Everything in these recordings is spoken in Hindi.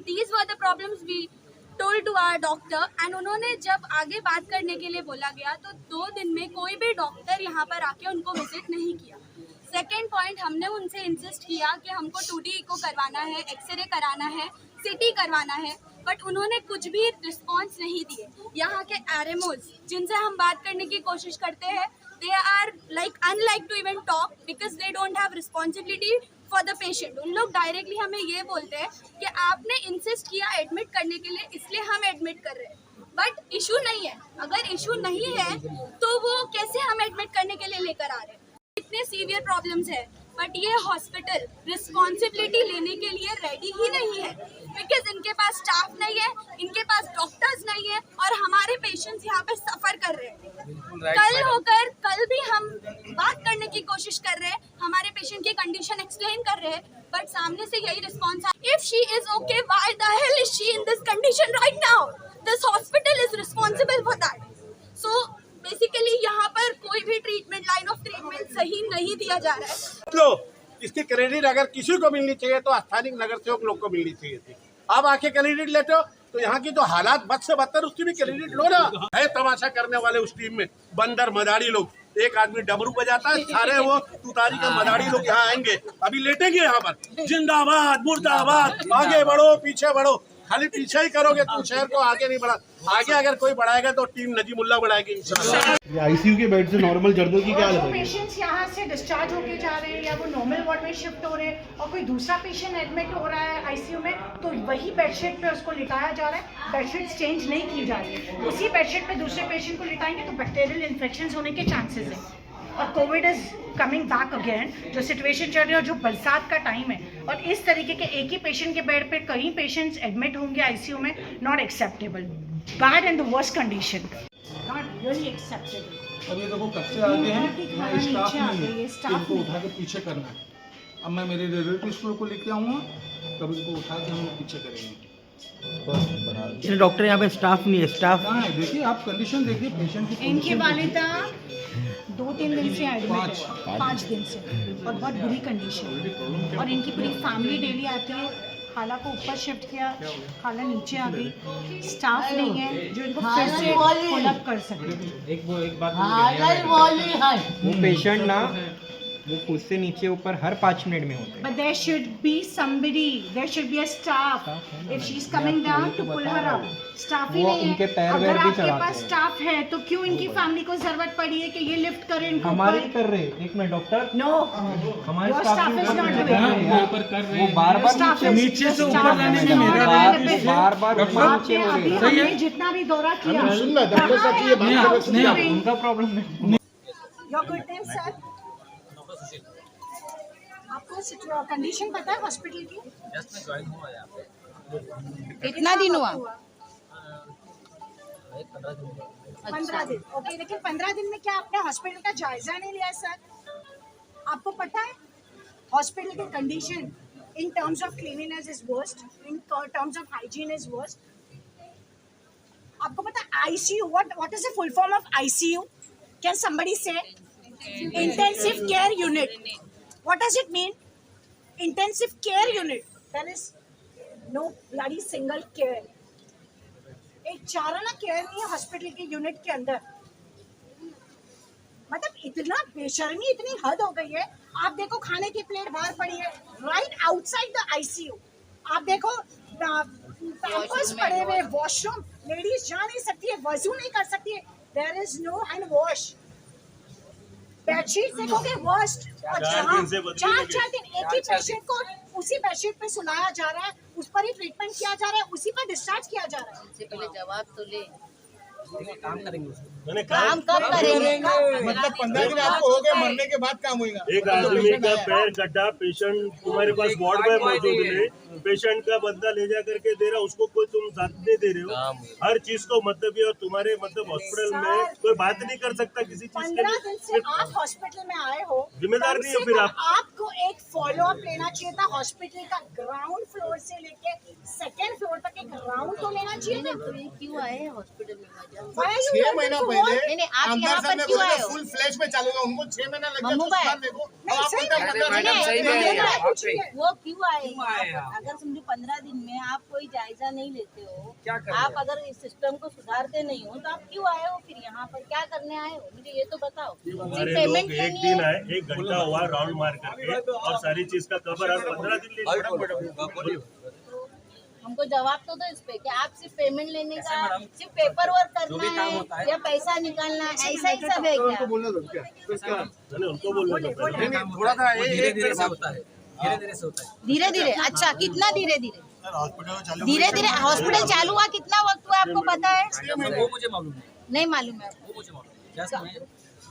these were the problems we told to our doctor and उन्होंने जब आगे बात करने के लिए बोला गया तो 2 दिन में कोई भी डॉक्टर यहाँ पर आके उनको विजिट नहीं किया। सेकेंड पॉइंट, हमने उनसे इंसिस्ट किया कि हमको 2D इको करवाना है, एक्सरे कराना है, CT करवाना है, बट उन्होंने कुछ भी रिस्पॉन्स नहीं दिए। यहाँ के RMOs जिनसे हम बात करने की कोशिश करते हैं, they are like unlike to even talk because they don't have responsibility for the patient। उन लोग डायरेक्टली हमें ये बोलते हैं कि आपने इंसिस्ट किया एडमिट करने के लिए इसलिए हम एडमिट कर रहे हैं, बट इशू नहीं है। अगर इशू नहीं है तो वो कैसे हम एडमिट करने के लिए लेकर आ रहे हैं? इतने सीवियर प्रॉब्लम्स है बट ये हॉस्पिटल रिस्पॉन्सिबिलिटी लेने के लिए रेडी ही नहीं है बिकॉज इनके पास स्टाफ नहीं है, इनके पास डॉक्टर्स नहीं है और हमारे पेशेंट्स यहाँ पे सफर कर रहे हैं। कल भी हम बात करने की कोशिश कर रहे हैं, हमारे पेशेंट की कंडीशन एक्सप्लेन कर रहे हैं, बट सामने से यही रिस्पॉन्स है, if she is okay why the hell is she in this condition right now? This hospital is responsible for that. So basically यहाँ पर कोई भी ट्रीटमेंट, लाइन ऑफ ट्रीटमेंट सही नहीं दिया जा रहा है। लो, इसकी क्रेडिट अगर किसी को मिलनी चाहिए तो स्थानीय नगर सेवक लोग को मिलनी चाहिए थी। आप आके क्रेडिट लेते हो तो यहाँ की जो हालात बद से बदतर, उसकी भी क्रेडिट लो ना। है तमाशा करने वाले उस टीम में बंदर मदारी लोग, एक आदमी डमरू बजाता है, सारे वो तुतारी का मदारी लोग यहाँ आएंगे, अभी लेटेंगे यहाँ पर, जिंदाबाद मुर्दाबाद, आगे बढ़ो पीछे बढ़ो। खाली पीछे ही करोगे तुम, शहर को आगे नहीं बढ़ा। आगे अगर कोई बढ़ाएगा तो टीम नजीमुल्ला बढ़ाएगी इंशाल्लाह। आईसीयू के बेड से नॉर्मल जर्नल की क्या हालत है? पेशेंट्स यहाँ से डिस्चार्ज होके जा रहे हैं या वो नॉर्मल वार्ड में शिफ्ट हो रहे हैं और कोई दूसरा पेशेंट एडमिट हो रहा है आईसीयू में, तो वही बेडशीट पे उसको लिटाया जा रहा है। बेडशीट चेंज नहीं की जा रही है, उसी बेडशीट पे दूसरे पेशेंट को लिटाएंगे तो बैक्टीरियल इन्फेक्शन होने के चांसेस हैं। और Covid is coming back again, जो सिचुएशन चल रही है और जो बरसात का टाइम है और इस तरीके के एक ही पेशेंट के बेड पे कई पेशेंट्स एडमिट होंगे आईसीयू में, not acceptable. Bad and the worst condition, not really acceptable. अब ये देखो कब से आगे हैं, मैं स्टाफ नहीं है, इनको उठा के पीछे करना है। अब मैं मेरे रिलेटिव को लेके आऊँगा, तब इनको उठा के हम लोग पीछे करेंगे। डॉक्टर यहाँ पे स्टाफ नहीं है, स्टाफ कहाँ है? देखिए आप कंडीशन देखिए पेशेंट की। इनकी वालिदा 2-3 दिन से एडमिट है, 5 दिन से, और बहुत बुरी कंडीशन। और इनकी पूरी फैमिली डेली आती है, खाला को ऊपर शिफ्ट किया, खाला नीचे आ गई, स्टाफ नहीं है जो इनको फिर से फॉलोअप कर सके। एक बात वो पेशेंट ना वो खुद से नीचे ऊपर हर 5 मिनट में होता है। But there should be somebody, there should be a staff. If she's coming down to pull her up, staff ही नहीं है। अगर आपके पास स्टाफ है तो क्यों इनकी फैमिली को जरूरत पड़ी है कि ये लिफ्ट करें इनको? हमारे ही कर रहे, एक मिनट डॉक्टर, नो, हमारे your staff is not doing it. वो बार-बार नीचे से ऊपर लाने में मेरा बार-बार नीचे हो रही है। हमने जितना भी दौरा किया, उनका प्रॉब्लम नहीं। Your good name, sir? आपको कंडीशन पता है हॉस्पिटल की? जस्ट मैं ज्वाइन हुआ यहाँ पे। कितना दिन हुआ? 15 दिन। 15 दिन, ओके। लेकिन 15 दिन में क्या आपने हॉस्पिटल का जायजा नहीं लिया सर? आपको पता है हॉस्पिटल की condition in terms of cleanliness is worst, in terms of hygiene is worst. आपको पता है ICU, what is the full form of ICU? Can somebody say? Intensive care unit. What does it mean? Intensive care unit. There is no bloody single care. एक चाराना केयर नहीं है हॉस्पिटल के यूनिट के अंदर। मतलब इतना बेशर्मी, इतनी हद हो गई है। आप देखो खाने की प्लेट बाहर पड़ी है राइट आउटसाइड द आईसीयू। आप देखो पैम्पर्स पड़े हुए, वॉशरूम, लेडीज जा नहीं सकती है, वजू नहीं कर सकती है, there is no hand wash. Bedsheet देखोगे वर्स्ट, और 4 दिन एक ही पेशेंट को उसी बेडशीट पे सुलाया जा रहा है, उस पर ही ट्रीटमेंट किया जा रहा है, उसी पर डिस्चार्ज किया जा रहा है। इससे पहले जवाब तो ले, काम करेंगे काम कब करेंगे? मतलब 15 दिन आपको हो गए, मरने के बाद काम होगा। एक आदमी का पैर गड्ढा, पेशेंट तुम्हारे पास वार्ड में मौजूद है, पेशेंट का बदला ले जा करके दे रहा, उसको कोई तुम साथ नहीं दे रहे हो। हर चीज को मतलब ये, और तुम्हारे मतलब हॉस्पिटल में कोई बात नहीं कर सकता किसी चीज के। 15 दिन से आप हॉस्पिटल में आए हो, जिम्मेदार नहीं हो फिर आप। आपको एक फॉलो अप लेना चाहिए था हॉस्पिटल का। ग्राउंड फ्लोर से लेके 2nd फ्लोर तक एक राउंड तो तो लेना चाहिए था। तो ये क्यों आए हैं हॉस्पिटल में? Why are you 6 here महीना to पहले vote? नहीं, आप आमदार यहाँ साहब पर ने क्यों बोला आए हो? फुल फ्लैश में चलूंगा, उनको 6 महीना लग गया मम्मू तो भाई। सुधारने को। नहीं, अब आप सही बोलते हैं बात है। 15 दिन सही में बात है। नहीं आया। कुछ नहीं है। वो क्यों आए हैं? अगर समझो 15 दिन में आप कोई जायजा नहीं लेते हो, आप अगर इस सिस्टम को सुधारते नहीं हो, तो आप क्यों आए हो फिर यहाँ पर? क्या करने आए हो मुझे ये तो बताओ। हमारे पेमेंट लोग एक लेनी दिन है। आए, 1 घंटा हुआ राउंड मार करके और सारी चीज का कवर आप 15 दिन ले लिया। हमको जवाब तो दो इस पे कि आप सिर्फ पेमेंट लेने का, सिर्फ पेपर वर्क करना है या पैसा निकालना है, ऐसा ही सब है क्या? मैंने उनको बोलना था। थोड़ा सा धीरे धीरे। अच्छा, कितना धीरे धीरे? धीरे धीरे हॉस्पिटल चालू हुआ कितना वक्त हुआ आपको पता है? वो मुझे मालूम नहीं मालूम है आपको? वो मुझे मालूम क्या समझे?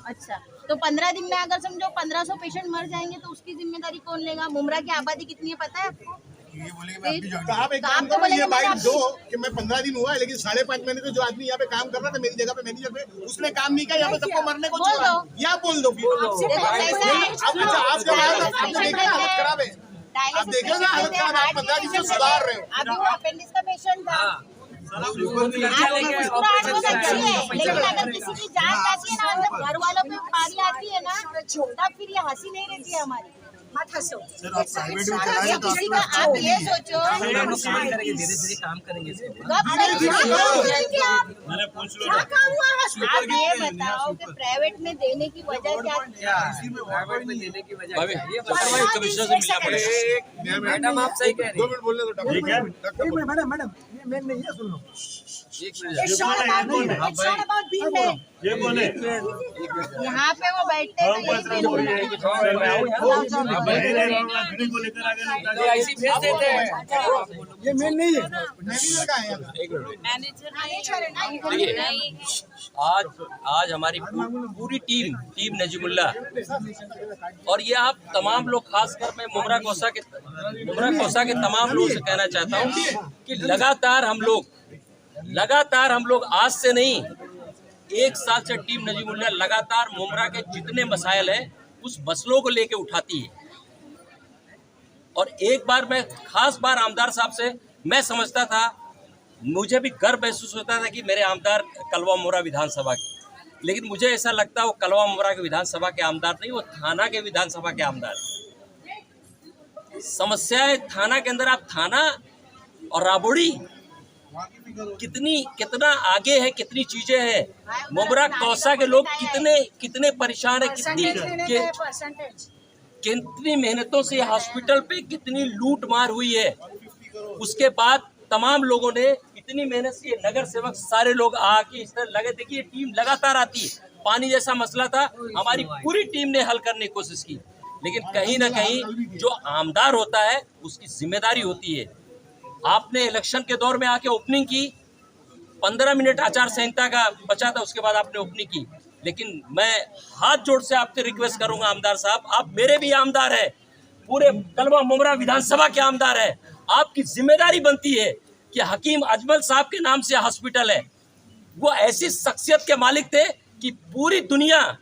अच्छा, तो 15 दिन में अगर समझो 1500 पेशेंट मर जाएंगे तो उसकी जिम्मेदारी कौन लेगा? मुमरा की आबादी कितनी है पता है आपको? तो आप एक तो काम आप तो करो, बोलेंगे ये बाइट मैंने दो कि मैं 15 दिन हुआ है, लेकिन 5.5 महीने तो जो आदमी यहाँ पे काम कर रहा था मेरी जगह पे मैनेजर पे, उसने काम नहीं किया, यहाँ पे सबको मरने को बोल छोड़ा। दो। या बोल दो फिर। देखो कैसा है, अब अच्छा, आप जब आए तो आपने देखा ना हालत खराब है। आप देखे ना हालत खराब है, आप 15 दिन से सुधार रहे हो। अभी वो अपेंडिक्स का पेशेंट था। आपकी पूरा आठ अच्छी है, लेकिन अगर किसी की जान जाती है ना, मतलब घर वालों पे बीमारी आती है ना, तब फिर ये हंसी नहीं रहती है हमारी। मत हंसो। या किसी का आप ये सोचो काम करेंगे, धीरे धीरे काम करेंगे इसे। कब तक क्या काम करेंगे आप? मैंने पूछ क्या लो काम हुआ हॉस्पिटल? आप ये बताओ कि प्राइवेट में देने की वजह क्या थी? प्राइवेट में लेने की वजह ये कमिश्नर से मिलना पड़ेगा। मैडम आप सही कह रही 2 मिनट बोलने दो डॉक्टर। ठीक है। It's not about being there. It's not about being there. ये कौन है? यहाँ पे वो बैठते हैं तो यही बोलना है। घड़ी को लेकर आ गए। ऐसी भेज देते हैं। मैनेजर का है यहाँ पे। मैनेजर है ना ये। देखिए, आज हमारी पूरी टीम नजीमुल्ला और ये आप तमाम लोग, खासकर मैं मुमरा कोसा के तमाम लोगों से कहना चाहता हूँ कि लगातार हम लोग आज से नहीं, 1 साल से टीम नजीमुल्ला लगातार मुमरा के जितने मसाइल हैं उस मसलों को लेके उठाती है। और एक बार मैं खास बार आमदार साहब से मैं समझता था, मुझे भी गर्व महसूस होता था कि मेरे आमदार कलवा मोरा विधानसभा के, लेकिन मुझे ऐसा लगता है वो कलवा मोरा के विधानसभा के आमदार नहीं, वो थाना के विधानसभा के आमदार। समस्या है थाना के अंदर, आप थाना और राबोड़ी कितना आगे है, कितनी चीजें हैं। मोमरा कौसा के लोग कितने परेशान है, कितनी मेहनतों से हॉस्पिटल पे कितनी लूट मार हुई है। उसके बाद तमाम लोगों ने इतनी मेहनत से, नगर सेवक सारे लोग आके इस तरह लगे थे कि ये टीम लगातार आती है। पानी जैसा मसला था, हमारी पूरी टीम ने हल करने की कोशिश की, लेकिन कहीं ना कहीं जो आमदार होता है उसकी जिम्मेदारी होती है। आपने इलेक्शन के दौर में आके ओपनिंग की, 15 मिनट आचार संहिता का बचा था, उसके बाद आपने ओपनिंग की। लेकिन मैं हाथ जोड़ से आपसे रिक्वेस्ट करूंगा आमदार साहब, आप मेरे भी आमदार हैं, पूरे कलवा मुमरा विधानसभा के आमदार हैं। आपकी जिम्मेदारी बनती है कि हकीम अजमल साहब के नाम से हॉस्पिटल है। वो ऐसी शख्सियत के मालिक थे कि पूरी दुनिया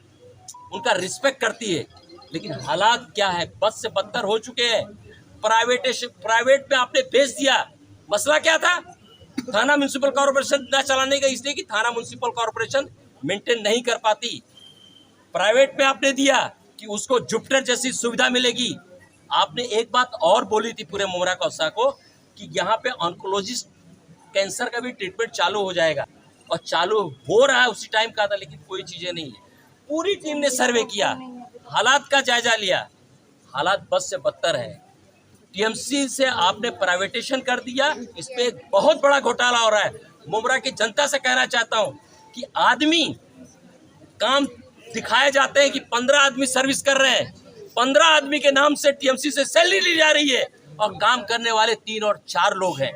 उनका रिस्पेक्ट करती है, लेकिन हालात क्या है, बद से बदतर हो चुके हैं। प्राइवेट में आपने भेज दिया। मसला क्या था? थाना म्युनिसिपल कॉर्पोरेशन न चलाने का, इसलिए कि थाना म्युनिसिपल कॉर्पोरेशन मेंटेन नहीं कर पाती। प्राइवेट में आपने दिया कि उसको जुपिटर जैसी सुविधा मिलेगी। आपने एक बात और बोली थी पूरे मुमरा कौसा को कि यहाँ पे ऑन्कोलॉजिस्ट कैंसर का भी ट्रीटमेंट चालू हो जाएगा, और चालू हो रहा है, उसी टाइम का था, लेकिन कोई चीज़ें नहीं है। पूरी टीम ने सर्वे किया, हालात का जायजा लिया, हालात बद से बदतर है। टीएमसी से आपने प्राइवेटेशन कर दिया, इस पे एक बहुत बड़ा घोटाला हो रहा है। मुमरा की जनता से कहना चाहता हूँ कि आदमी काम दिखाए जाते हैं कि 15 आदमी सर्विस कर रहे हैं, 15 आदमी के नाम से टीएमसी से सैलरी ली जा रही है, और काम करने वाले 3 और 4 लोग हैं।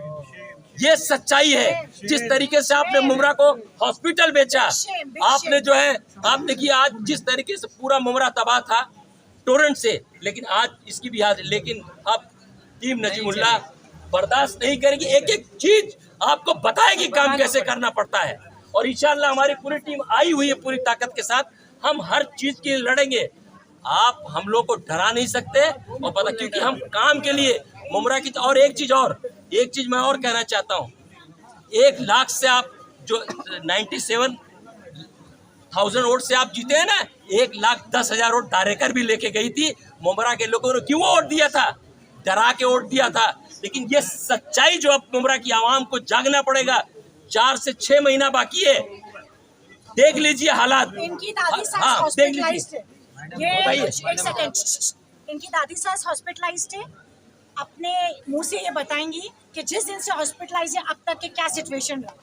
ये सच्चाई है। जिस तरीके से आपने मुमरा को हॉस्पिटल बेचा, आपने जो है, आपने किया, आज जिस तरीके से पूरा मुमरा तबाह था टोरेंट से, लेकिन आज इसकी भी हाथ, लेकिन अब टीम नजीमुल्ला बर्दाश्त नहीं करेगी। एक एक चीज आपको बताएगी काम कैसे करना पड़ता है, और इंशाअल्लाह हमारी पूरी टीम आई हुई है पूरी ताकत के साथ। हम हर चीज के लिए लड़ेंगे। आप हम लोग को डरा नहीं सकते, और पता, क्योंकि हम काम के लिए मुमरा की। और एक चीज मैं और कहना चाहता हूँ, 1 लाख से आप जो 97,000 वोट से आप जीते हैं ना, 1,10,000 वोट डायरेक्टर भी लेके गई थी। मुमरा के लोगों ने क्यों वोट दिया था? डरा के वोट दिया था। लेकिन ये सच्चाई जो अब मुमरा की आवाम को जागना पड़ेगा। 4 से 6 महीना बाकी है, देख लीजिए हालात। इनकी दादी सास हाँ, देख हॉस्पिटलाइज्ड लीजिए। है। ये बताइए। एक सेकंड, इनकी दादी सास हॉस्पिटलाइज्ड है। अपने मुंह से ये बताएंगी कि जिस दिन से हॉस्पिटलाइज है अब तक के क्या सिचुएशन रहा।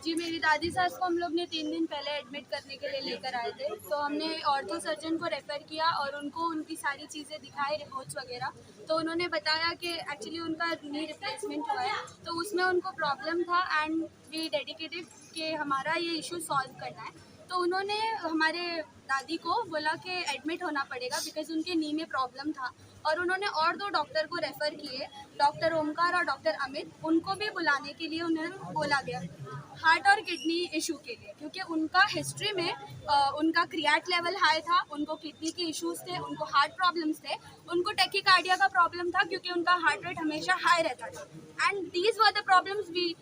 जी, मेरी दादी सास को हम लोग ने 3 दिन पहले एडमिट करने के लिए लेकर आए थे। तो हमने ऑर्थो सर्जन को रेफ़र किया और उनको उनकी सारी चीज़ें दिखाई, रिपोर्ट्स वगैरह। तो उन्होंने बताया कि एक्चुअली उनका नी रिप्लेसमेंट हुआ है, तो उसमें उनको प्रॉब्लम था एंड वी डेडिकेटेड कि हमारा ये इशू सॉल्व करना है। तो उन्होंने हमारे दादी को बोला कि एडमिट होना पड़ेगा बिकॉज उनके नी में प्रॉब्लम था। और उन्होंने और 2 डॉक्टर को रेफ़र किए, डॉक्टर ओमकार और डॉक्टर अमित। उनको भी बुलाने के लिए उन्हें बोला गया हार्ट और किडनी इशू के लिए, क्योंकि उनका हिस्ट्री में उनका क्रिएट लेवल हाई था, उनको किडनी के इश्यूज थे, उनको हार्ट प्रॉब्लम्स थे, उनको टैकीकार्डिया का प्रॉब्लम था क्योंकि उनका हार्ट रेट हमेशा हाई रहता था। And these were the problems we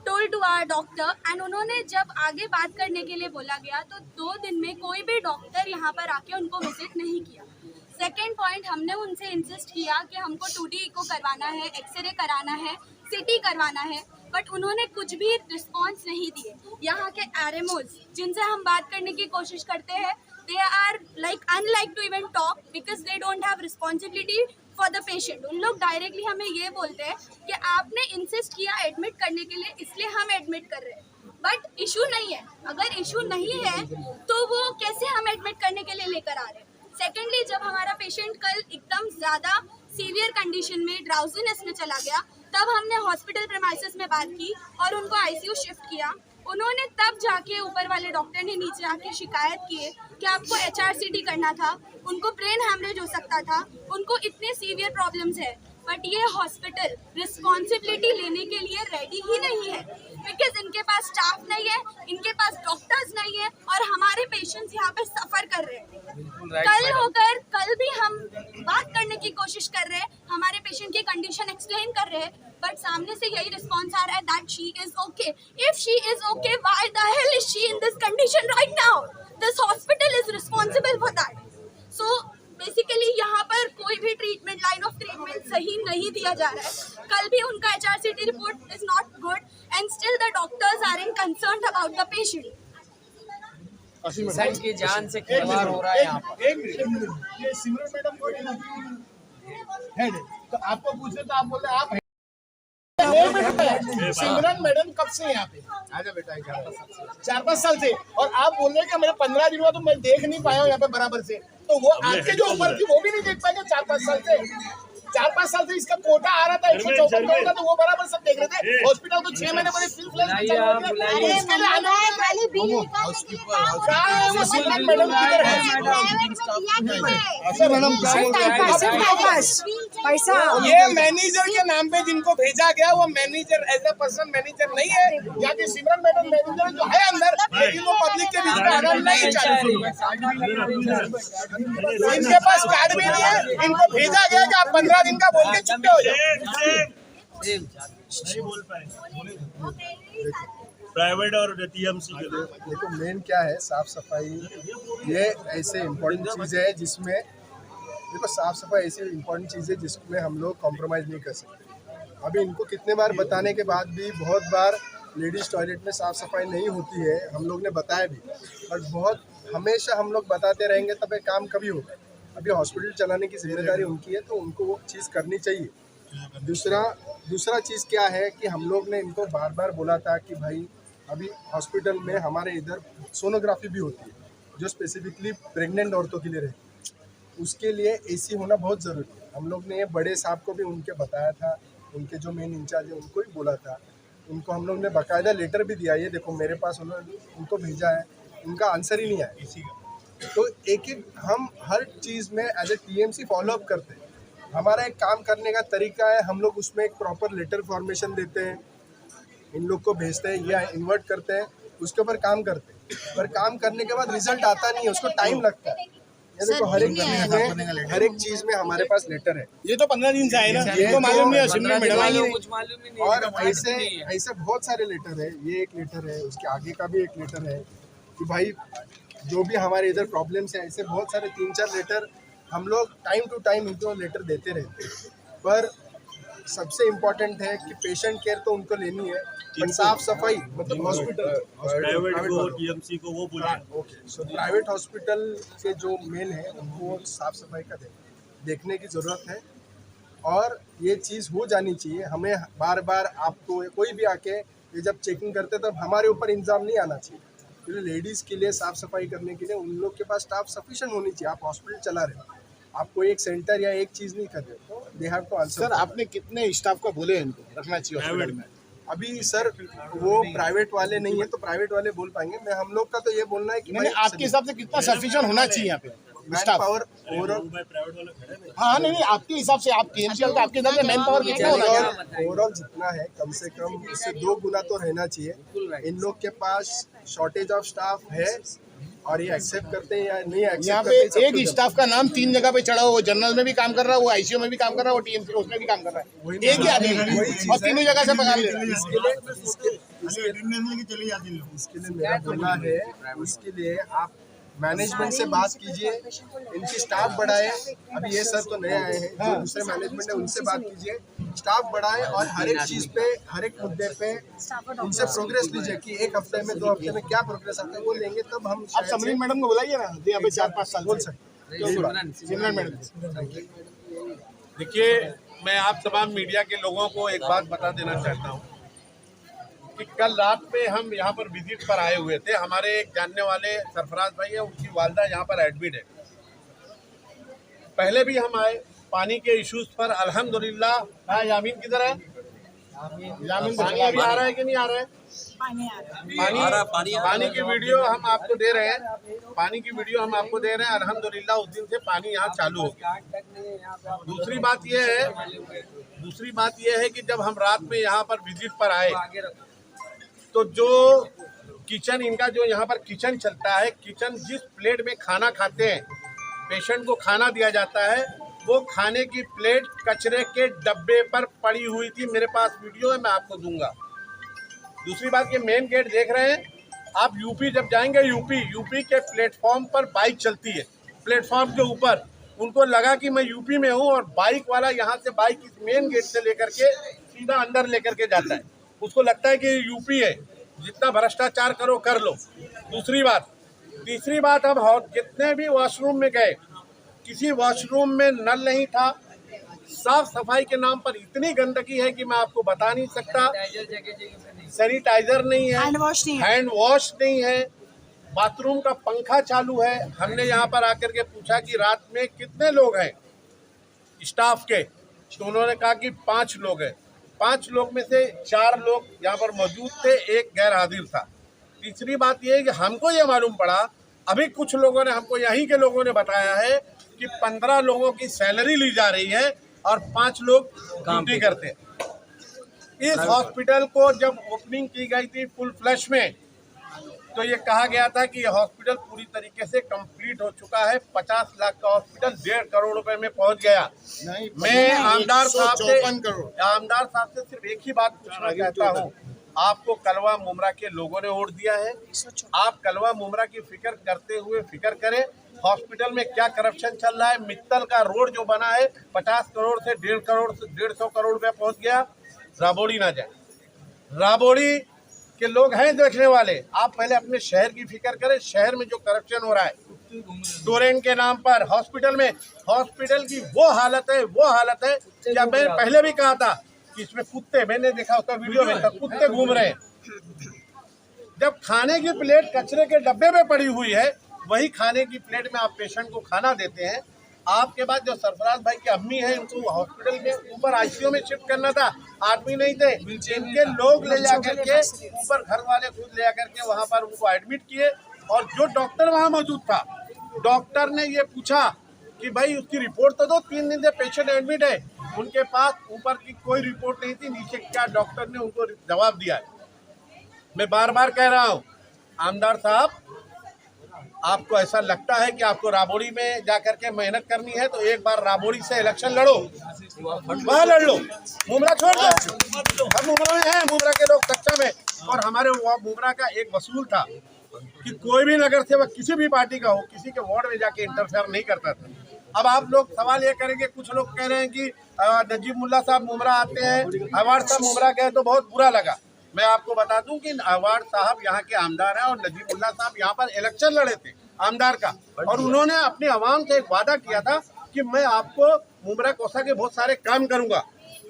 told to our doctor. And उन्होंने जब आगे बात करने के लिए बोला गया तो 2 दिन में कोई भी डॉक्टर यहाँ पर आके उनको विजिट नहीं किया। सेकेंड पॉइंट, हमने उनसे इंसिस्ट किया कि हमको 2D इको करवाना है, एक्सरे कराना है, CT करवाना है, बट उन्होंने कुछ भी रिस्पॉन्स नहीं दिए। यहाँ के RMOs जिनसे हम बात करने की कोशिश करते हैं, they are like unlike to even talk because they don't have responsibility for the patient. उन लोग डायरेक्टली हमें ये बोलते हैं कि आपने इंसिस्ट किया एडमिट करने के लिए, इसलिए हम एडमिट कर रहे हैं, बट इशू नहीं है। अगर इशू नहीं है तो वो कैसे हम एडमिट करने के लिए लेकर आ रहे हैं? सेकेंडली, जब हमारा पेशेंट कल एकदम ज़्यादा सीवियर कंडीशन में ड्राउजीनेस में चला गया, तब हमने हॉस्पिटल प्रेमाइसिस में बात की और उनको ICU शिफ्ट किया। उन्होंने तब जाके ऊपर वाले डॉक्टर ने नीचे आके शिकायत किए कि आपको HRCT करना था, उनको ब्रेन हैमरेज हो सकता था, उनको इतने सीवियर प्रॉब्लम्स है। बट ये हॉस्पिटल रिस्पॉन्सिबिलिटी लेने के लिए रेडी ही नहीं है बिकॉज इनके पास स्टाफ नहीं है, इनके पास डॉक्टर्स नहीं है और हमारे पेशेंट्स यहाँ पे सफ़र कर रहे हैं। कल भी हम बात करने की कोशिश कर रहे हैं, हमारे पेशेंट की कंडीशन एक्सप्लेन कर रहे हैं, बट सामने से यही रिस्पॉन्स आ रहा है that she is okay. If she is okay, why the hell is she in this condition right now? This hospital is responsible for that. So basically यहाँ पर कोई भी ट्रीटमेंट, लाइन ऑफ ट्रीटमेंट सही नहीं दिया जा रहा है। कल भी उनका HRCT report is not good and still the doctors are in concern about the patient. Patient की जान से खिलवाड़ हो रहा है यहाँ पर। एक मिनट, ये सिमरन मैडम को हेड है, तो आपको पूछे तो आप बोलते आप हैं। सिमरन मैडम कब से यहाँ पे? आजा बेटा, 4-5 साल से। और आप बोल रहे हैं कि मेरे 15 दिन हुआ तो मैं देख नहीं पाया हूँ यहाँ पे बराबर से, तो वो आपके जो ऊपर थी वो भी नहीं देख पाएंगे 4-5 साल से? 4-5 साल से इसका कोटा आ रहा था 154 करोड़ का, तो वो बराबर सब देख रहे थे। हॉस्पिटल तो 6 महीने पहले फुल फ्लैश पैसा ये मैनेजर के नाम पे जिनको भेजा गया वो manager as a person manager नहीं है। यहाँ की सिमरन मैडम मैनेजर जो है अंदर, लेकिन वो पब्लिक के बीच में आना नहीं चाहती। इनके पास कार्ड भी नहीं है, इनको भेजा गया कि आप 15 दिन का बोल के छुट्टे हो जाए। नहीं बोल पाए प्राइवेट और TMC के लोग। देखो मेन क्या है, साफ सफाई ये ऐसे इम्पोर्टेंट चीज़ है जिसमें, देखो साफ सफाई ऐसी इम्पोर्टेंट चीज़ है जिसमें हम लोग कॉम्प्रोमाइज़ नहीं कर सकते। अभी इनको कितने बार बताने के बाद भी बहुत बार लेडीज़ टॉयलेट में साफ सफाई नहीं होती है, हम लोग ने बताया भी, बट बहुत हमेशा हम लोग बताते रहेंगे तब ये काम कभी होगा। अभी हॉस्पिटल चलाने की जिम्मेदारी उनकी है तो उनको वो चीज़ करनी चाहिए। दूसरा चीज़ क्या है कि हम लोग ने इनको बार बार बोला था कि भाई अभी हॉस्पिटल में हमारे इधर सोनोग्राफी भी होती है जो स्पेसिफिकली प्रेग्नेंट औरतों के लिए रहती है, उसके लिए AC होना बहुत ज़रूरी है। हम लोग ने ये बड़े साहब को भी उनके बताया था, उनके जो मेन इंचार्ज है उनको भी बोला था, उनको हम लोग ने बाकायदा लेटर भी दिया। ये देखो मेरे पास उन्होंने उनको भेजा है, उनका आंसर ही नहीं आया किसी का। तो एक हम हर चीज़ में एज ए TMC फॉलोअप करते हैं। हमारा एक काम करने का तरीका है, हम लोग उसमें एक प्रॉपर लेटर फॉर्मेशन देते हैं, इन लोग को भेजते हैं या इन्वर्ट करते हैं, उसके ऊपर काम करते हैं। पर काम करने के बाद रिजल्ट आता नहीं है, उसको टाइम लगता है। ये देखो हर एक चीज में हमारे पास लेटर है। ये तो 15 दिन से आए ना, ये तो मालूम नहीं है, तो सिमरन मैडम और ऐसे बहुत सारे लेटर है। ये एक लेटर है, उसके आगे का भी एक लेटर है कि भाई जो भी हमारे इधर प्रॉब्लम्स है, ऐसे बहुत सारे 3-4 लेटर हम लोग टाइम टू टाइम उनको लेटर देते रहते हैं। पर सबसे इम्पोर्टेंट है कि पेशेंट केयर तो उनको लेनी है, पर साफ सफाई मतलब हॉस्पिटल टीएमसी को वो बोलिए। ओके, सो प्राइवेट हॉस्पिटल के जो मेन है उनको साफ सफाई का देखने की ज़रूरत है। और ये चीज़ हो जानी चाहिए। हमें बार बार आपको कोई भी आके ये जब चेकिंग करते तब हमारे ऊपर इंजाम नहीं आना चाहिए। क्योंकि लेडीज़ के लिए साफ़ सफाई करने के लिए उन लोग के पास स्टाफ सफिशिएंट होनी चाहिए। आप हॉस्पिटल चला रहे हो, आप कोई एक सेंटर या एक चीज़ नहीं कर रहे, तो they have to answer. Sir आपने कितने स्टाफ को बोले इनको रखना चाहिए हॉस्पिटल में? अभी सर वो प्राइवेट वाले नहीं है तो प्राइवेट वाले बोल पाएंगे। मैं हम लोग का तो ये बोलना है कि मैंने आपके हिसाब से कितना सफिशिएंट होना चाहिए यहाँ पे स्टाफ? पावर ओवरऑल हाँ नहीं आपके हिसाब से, आप KMCL का आपके हिसाब से मैन पावर कितना होना चाहिए? ओवरऑल जितना है कम से कम इससे 2 गुना तो रहना चाहिए। इन लोग के पास शॉर्टेज ऑफ स्टाफ है और ये एक्सेप्ट करते हैं या नहीं एक्सेप्ट यहाँ करते पे एक स्टाफ का नाम 3 जगह पे चढ़ा हुआ, वो जनरल में भी काम कर रहा है, वो ICU में भी काम कर रहा है, वो TMC उसमें भी काम कर रहा है। एक ही आदमी और तीनों जगह से पकड़ ले रहा है। इसके लिए मेरा बोलना है, उसके लिए आप मैनेजमेंट से बात कीजिए, इनकी स्टाफ बढ़ाए। अभी ये सर तो नए आए हैं, जो दूसरे मैनेजमेंट है उनसे बात कीजिए, स्टाफ बढ़ाए और हर एक चीज़ पे, हर एक मुद्दे पे उनसे प्रोग्रेस लीजिए कि 1 हफ्ते में 2 हफ्ते में क्या प्रोग्रेस आता है वो लेंगे, तब हम आप समरीन मैडम को बुलाइए ना, यहाँ पे 4-5 साल बोल सकते हैं। सिमरन मैडम। देखिए, मैं आप तमाम मीडिया के लोगों को एक बात बता देना चाहता हूँ कि कल रात में हम यहाँ पर विजिट पर आए हुए थे। हमारे एक जानने वाले सरफराज भाई है, उनकी वालदा यहाँ पर एडमिट है। पहले भी हम आए पानी के इश्यूज पर, अल्हम्दुलिल्लाह। हाँ, यामीन किधर है? यामीन पानी अभी आ रहा है कि नहीं आ रहा है? पानी की वीडियो हम आपको दे रहे हैं, पानी की वीडियो हम आपको दे रहे हैं। अल्हम्दुलिल्लाह उस दिन से पानी यहाँ चालू हो गया। दूसरी बात यह है कि जब हम रात में यहाँ पर विजिट पर आए तो जो किचन इनका, जो यहाँ पर किचन चलता है, किचन जिस प्लेट में खाना खाते हैं, पेशेंट को खाना दिया जाता है, वो खाने की प्लेट कचरे के डब्बे पर पड़ी हुई थी। मेरे पास वीडियो है, मैं आपको दूंगा। दूसरी बात, ये मेन गेट देख रहे हैं आप, यूपी जब जाएंगे, यूपी के प्लेटफॉर्म पर बाइक चलती है, प्लेटफॉर्म के ऊपर। उनको लगा कि मैं यूपी में हूँ और बाइक वाला यहाँ से बाइक इस मेन गेट से लेकर के सीधा अंदर लेकर के जाता है। उसको लगता है कि यूपी है, जितना भ्रष्टाचार करो कर लो। तीसरी बात, अब जितने भी वॉशरूम में गए, किसी वॉशरूम में नल नहीं था। साफ सफाई के नाम पर इतनी गंदगी है कि मैं आपको बता नहीं सकता। सैनिटाइजर नहीं है, हैंड वॉश नहीं है, बाथरूम का पंखा चालू है। हमने यहाँ पर आकर के पूछा कि रात में कितने लोग हैं स्टाफ के, तो उन्होंने कहा कि 5 लोग हैं। 5 लोग में से 4 लोग यहाँ पर मौजूद थे, एक गैर हाजिर था। तीसरी बात यह है कि हमको ये मालूम पड़ा, अभी कुछ लोगों ने हमको, यहीं के लोगों ने बताया है कि 15 लोगों की सैलरी ली जा रही है और 5 लोग ड्यूटी करते हैं। इस हॉस्पिटल को जब ओपनिंग की गई थी फुल फ्लश में, तो ये कहा गया था कि यह हॉस्पिटल पूरी तरीके से कंप्लीट हो चुका है। 50 लाख का हॉस्पिटल 1.5 करोड़ रुपए में पहुंच गया। मैं आमदार साहब से सिर्फ एक ही बात पूछना चाहता हूँ, आपको कलवा मुमरा के लोगों ने वोट दिया है, आप कलवा मुमरा की फिक्र करते हुए फिक्र करें हॉस्पिटल में क्या करप्शन चल रहा है। मित्तल का रोड जो बना है 50 करोड़ से 150 करोड़ रुपया पहुंच गया। राबोड़ी ना जाए, राबोड़ी के लोग हैं देखने वाले। आप पहले अपने शहर की फिक्र करें, शहर में जो करप्शन हो रहा है टोरेंट के नाम पर। हॉस्पिटल की वो हालत है क्या मैं पहले भी कहा था कि इसमें कुत्ते, मैंने देखा उसका वीडियो में, कुत्ते घूम रहे हैं। जब खाने की प्लेट कचरे के डब्बे में पड़ी हुई है, वही खाने की प्लेट में आप पेशेंट को खाना देते हैं। आपके बाद जो सरफराज भाई की अम्मी है, इनको हॉस्पिटल के ऊपर ICU में शिफ्ट करना था, आदमी नहीं थे, इनके लोग ले जाकर के ऊपर, घर वाले खुद ले जाकर के वहाँ पर उनको एडमिट किए। और जो डॉक्टर वहाँ मौजूद था, डॉक्टर ने ये पूछा कि भाई उसकी रिपोर्ट तो दो, 3 दिन से पेशेंट एडमिट है। उनके पास ऊपर की कोई रिपोर्ट नहीं थी, नीचे क्या डॉक्टर ने उनको जवाब दिया है। मैं बार बार कह रहा हूँ, आमदार साहब आपको ऐसा लगता है कि आपको राबोरी में जाकर के मेहनत करनी है तो एक बार राबोरी से इलेक्शन लड़ो, वहाँ लड़ लो, मुमरा छोड़ दो। हम मुमरा में हैं, मुमरा के लोग सच्चा में। और हमारे मुमरा का एक वसूल था कि कोई भी नगर सेवक किसी भी पार्टी का हो किसी के वार्ड में जाके इंटरफेयर नहीं करता था। अब आप लोग सवाल ये करेंगे, कुछ लोग कह रहे हैं कि नजीब मुल्ला साहब मुमरा आते हैं, अवार्ड साहब मुमरा गए तो बहुत बुरा लगा। मैं आपको बता दूं कि अवार्ड साहब यहाँ के आमदार हैं और नजीब मुल्ला साहब यहाँ पर इलेक्शन लड़े थे आमदार का, और उन्होंने अपने आवाम से एक वादा किया था कि मैं आपको मुमरा कोसा के बहुत सारे काम करूंगा।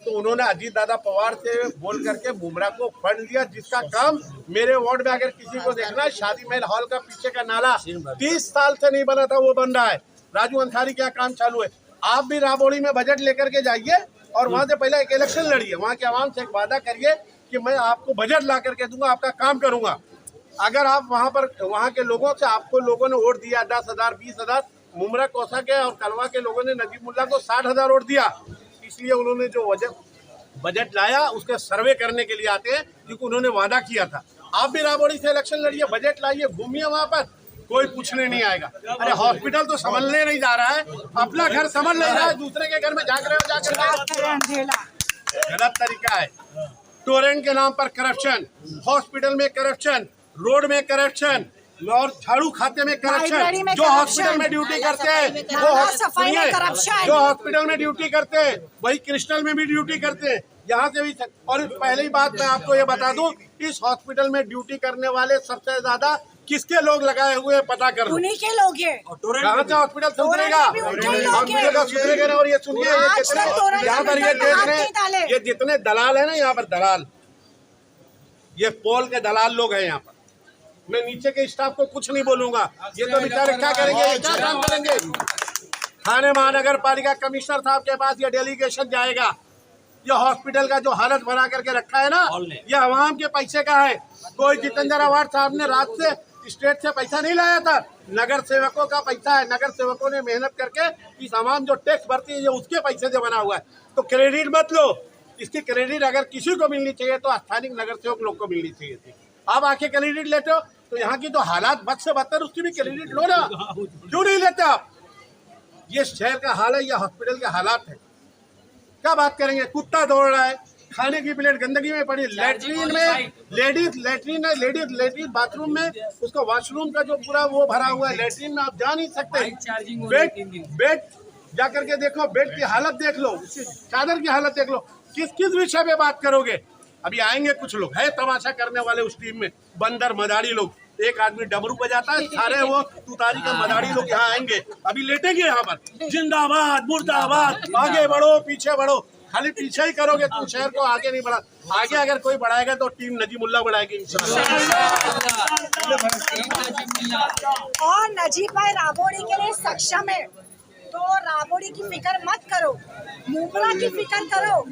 तो उन्होंने अजीत दादा पवार से बोल करके मुमरा को फंड दिया, जिसका काम मेरे वार्ड में अगर किसी को देखना है, शादी महल हॉल का पीछे का नाला 30 साल से नहीं बना था, वो बन रहा है। राजू अंसारी क्या काम चालू है। आप भी राबोरी में बजट लेकर के जाइए और वहाँ से पहले एक इलेक्शन लड़िए, वहाँ के आवाम से एक वादा करिए कि मैं आपको बजट ला करके दूंगा, आपका काम करूंगा। अगर आप वहाँ के लोगों से, आपको लोगों ने वोट दिया 10,000 20,000, मुमरा कोसा के और कलवा के लोगों ने नजीब मुल्ला को 60,000 वोट दिया, इसलिए उन्होंने जो बजट लाया उसके सर्वे करने के लिए आते हैं, क्योंकि उन्होंने वादा किया था। आप भी राबोरी से इलेक्शन लड़िए, बजट लाइए, घूमिए, वहाँ पर कोई पूछने नहीं आएगा। अरे हॉस्पिटल तो संभलने नहीं जा रहा है, अपना घर संभल नहीं रहा है, दूसरे के घर में झांक रहे हो जाकर, गलत तरीका है। टोरेंट के नाम पर करप्शन, हॉस्पिटल में करप्शन, रोड में करप्शन और झाड़ू खाते में करप्शन। जो हॉस्पिटल में ड्यूटी करते हैं जो हॉस्पिटल में ड्यूटी करते हैं वही क्रिस्टल में भी ड्यूटी करते हैं, यहाँ से भी। और पहली बात मैं आपको ये बता दूं, इस हॉस्पिटल में ड्यूटी करने वाले सबसे ज्यादा किसके लोग लगाए हुए हैं पता कर लो, उन्हीं के लोग हैं। कहाँ से हॉस्पिटल सुधरेगा, हॉस्पिटल का सुधरेगा ना। और ये सुनिए, यहाँ पर ये देख रहे हैं, ये जितने दलाल है ना यहाँ पर, दलाल, ये पोल के दलाल लोग हैं यहाँ पर। मैं नीचे के स्टाफ को कुछ नहीं बोलूंगा, ये तो बेचारे क्या करेंगे, क्या काम करेंगे। थाने महानगर पालिका कमिश्नर साहब के पास ये डेलीगेशन जाएगा। ये हॉस्पिटल का जो हालत बना करके रखा है ना, ये आवाम के पैसे का है। कोई जितेंद्र अवार्ड साहब ने रात से स्टेट से पैसा नहीं लाया था, नगर सेवकों का पैसा है। नगर सेवकों ने मेहनत करके इस आवाम जो टैक्स भरती है, ये उसके पैसे से बना हुआ है। तो क्रेडिट मत लो, इसकी क्रेडिट अगर किसी को मिलनी चाहिए तो स्थानीय नगर सेवक लोग को मिलनी चाहिए थी। आप आके क्रेडिट लेते हो तो यहाँ की तो हालात बद से बदतर, उसकी भी क्रेडिट लो ना, क्यों नहीं लेते आप। ये शहर का हाल है, ये हॉस्पिटल के हालात है, क्या बात करेंगे। कुत्ता दौड़ रहा है, खाने की प्लेट गंदगी में पड़ी, लेटरीन में लेडीज बाथरूम में उसका वॉशरूम का जो पूरा वो भरा हुआ है, लेटरीन में आप जा नहीं सकते। बेड जा करके देखो, बेड की हालत देख लो, चादर की हालत देख लो, किस विषय पे बात करोगे। अभी आएंगे कुछ लोग, है तमाशा करने वाले उस टीम में, बंदर मदारी लोग। एक आदमी डमरू बजाता है, सारे वो तुतारी के मदारी लोग यहाँ आएंगे, अभी लेटेंगे यहाँ पर, जिंदाबाद मुर्दाबाद, आगे बढ़ो पीछे बढ़ो। खाली पीछे ही करोगे तुम, शहर को आगे नहीं बढ़ा। आगे अगर कोई बढ़ाएगा तो टीम नजीमुल्ला बढ़ाएगी और नजीब भाई राबोरी के लिए सक्षम है, तो राबोरी की फिक्र मत करो, मुमरा की फिक्र करो।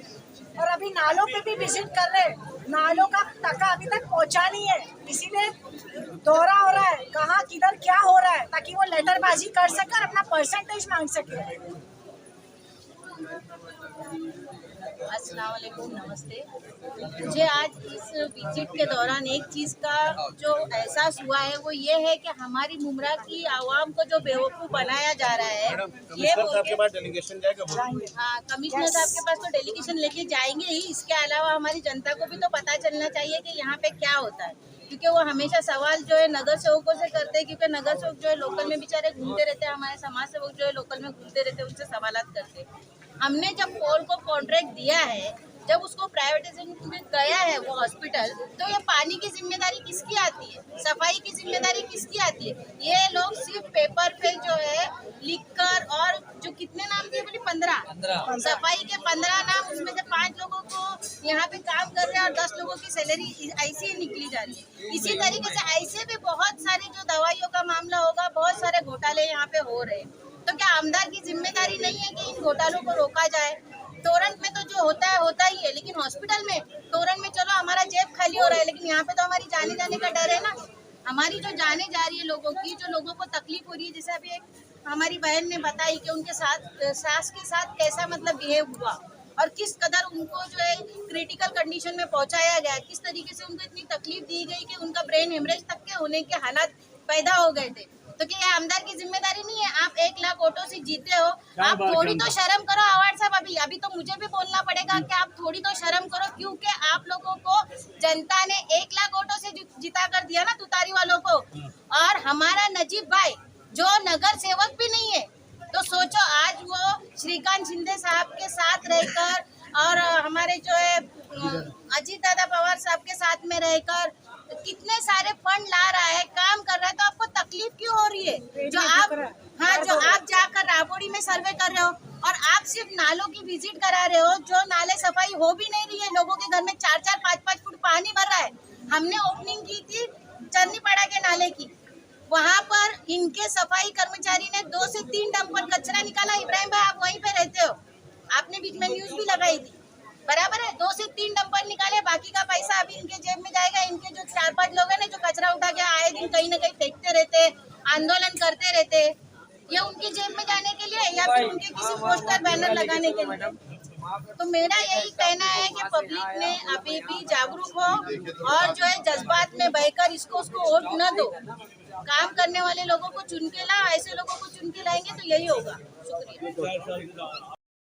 और अभी नालों पे भी विजिट कर रहे, नालों का टका अभी तक पहुंचा नहीं है, इसीलिए दौरा हो रहा है, कहाँ किधर क्या हो रहा है, ताकि वो लेटरबाजी कर सके और अपना परसेंटेज मांग सके। अस्सलाम वालेकुम, नमस्ते। मुझे आज इस विजिट के दौरान एक चीज़ का जो एहसास हुआ है वो ये है कि हमारी मुमरा की आवाम को जो बेवकूफ़ बनाया जा रहा है, ये डेलीगेशन जाएगा। हाँ, कमिश्नर साहब के पास तो डेलीगेशन लेके जाएंगे ही, इसके अलावा हमारी जनता को भी तो पता चलना चाहिए कि यहाँ पे क्या होता है, क्योंकि वो हमेशा सवाल जो है नगर सेवकों से करते हैं, क्योंकि नगर सेवक जो है लोकल में बेचारे घूमते रहते हैं, हमारे समाज सेवक जो है लोकल में घूमते रहते हैं, उनसे सवालात करते हैं। हमने जब पोल को कॉन्ट्रैक्ट दिया है, जब उसको प्राइवेटाइजेशन में गया है वो हॉस्पिटल, तो ये पानी की जिम्मेदारी किसकी आती है, सफाई की जिम्मेदारी किसकी आती है। ये लोग सिर्फ पेपर पे जो है लिखकर, और जो कितने नाम दिए बोले 15 सफाई के 15 नाम, उसमें से 5 लोगों को यहाँ पे काम कर रहे हैं और 10 लोगों की सैलरी ऐसे ही निकली जा रही है। इसी तरीके से ऐसे भी बहुत सारे जो दवाइयों का मामला होगा, बहुत सारे घोटाले यहाँ पे हो रहे हैं। तो क्या आमदार की जिम्मेदारी नहीं है कि इन घोटालों को रोका जाए। टोरेंट में तो जो होता ही है, लेकिन हॉस्पिटल में, टोरेंट में चलो हमारा जेब खाली हो रहा है, लेकिन यहाँ पे तो हमारी जाने जाने का डर है ना। हमारी जो जाने जा रही है लोगों की, जो लोगों को तकलीफ हो रही है, जैसे अभी एक हमारी बहन ने बताई कि उनके साथ सास के साथ कैसा मतलब बिहेव हुआ और किस कदर उनको जो है क्रिटिकल कंडीशन में पहुंचाया गया, किस तरीके से उनको इतनी तकलीफ दी गई कि उनका ब्रेन हेमरेज तक के होने के हालात पैदा हो गए थे। तो क्या ये आमदार की जिम्मेदारी नहीं है? आप 1 लाख वोटों से जीते हो, आप थोड़ी तो शर्म करो आवाज साहब। अभी तो मुझे भी बोलना पड़ेगा कि आप थोड़ी तो शर्म करो, क्योंकि आप लोगों को जनता ने 1 लाख वोटों से जिता कर दिया ना तुतारी वालों को। और हमारा नजीब भाई जो नगर सेवक भी नहीं है, तो सोचो आज वो श्रीकांत शिंदे साहब के साथ रहकर और हमारे जो है अजीत दादा पवार साहब के साथ में रहकर कितने सारे फंड ला रहा है, काम कर रहा है, तो आपको तकलीफ क्यों हो रही है? जो आप जाकर राबोड़ी में सर्वे कर रहे हो और आप सिर्फ नालों की विजिट करा रहे हो, जो नाले सफाई हो भी नहीं रही है, लोगों के घर में 4-4, 5-5 फुट पानी भर रहा है। हमने ओपनिंग की थी चरनीपाड़ा के नाले की, वहाँ पर इनके सफाई कर्मचारी ने 2 से 3 डंपर कचरा निकाला। इब्राहिम भाई आप वहीं पे रहते हो, आपने बीच में न्यूज भी लगाई थी, बराबर है। 2 से 3 डंपर निकाले, बाकी का पैसा अभी इनके जेब में जाएगा। इनके जो 4-5 लोग हैं ना जो कचरा उठा के आए दिन कहीं ना कहीं फेंकते रहते, आंदोलन करते रहते, ये उनकी जेब में जाने के लिए या फिर उनके किसी पोस्टर बैनर लगाने के लिए। तो मेरा यही कहना है कि पब्लिक ने अभी भी जागरूक हो और जो है जज्बात में बहकर इसको उसको वोट न दो। काम करने वाले लोगों को चुन के ला, ऐसे लोगों को चुन के लाएंगे तो यही होगा। शुक्रिया।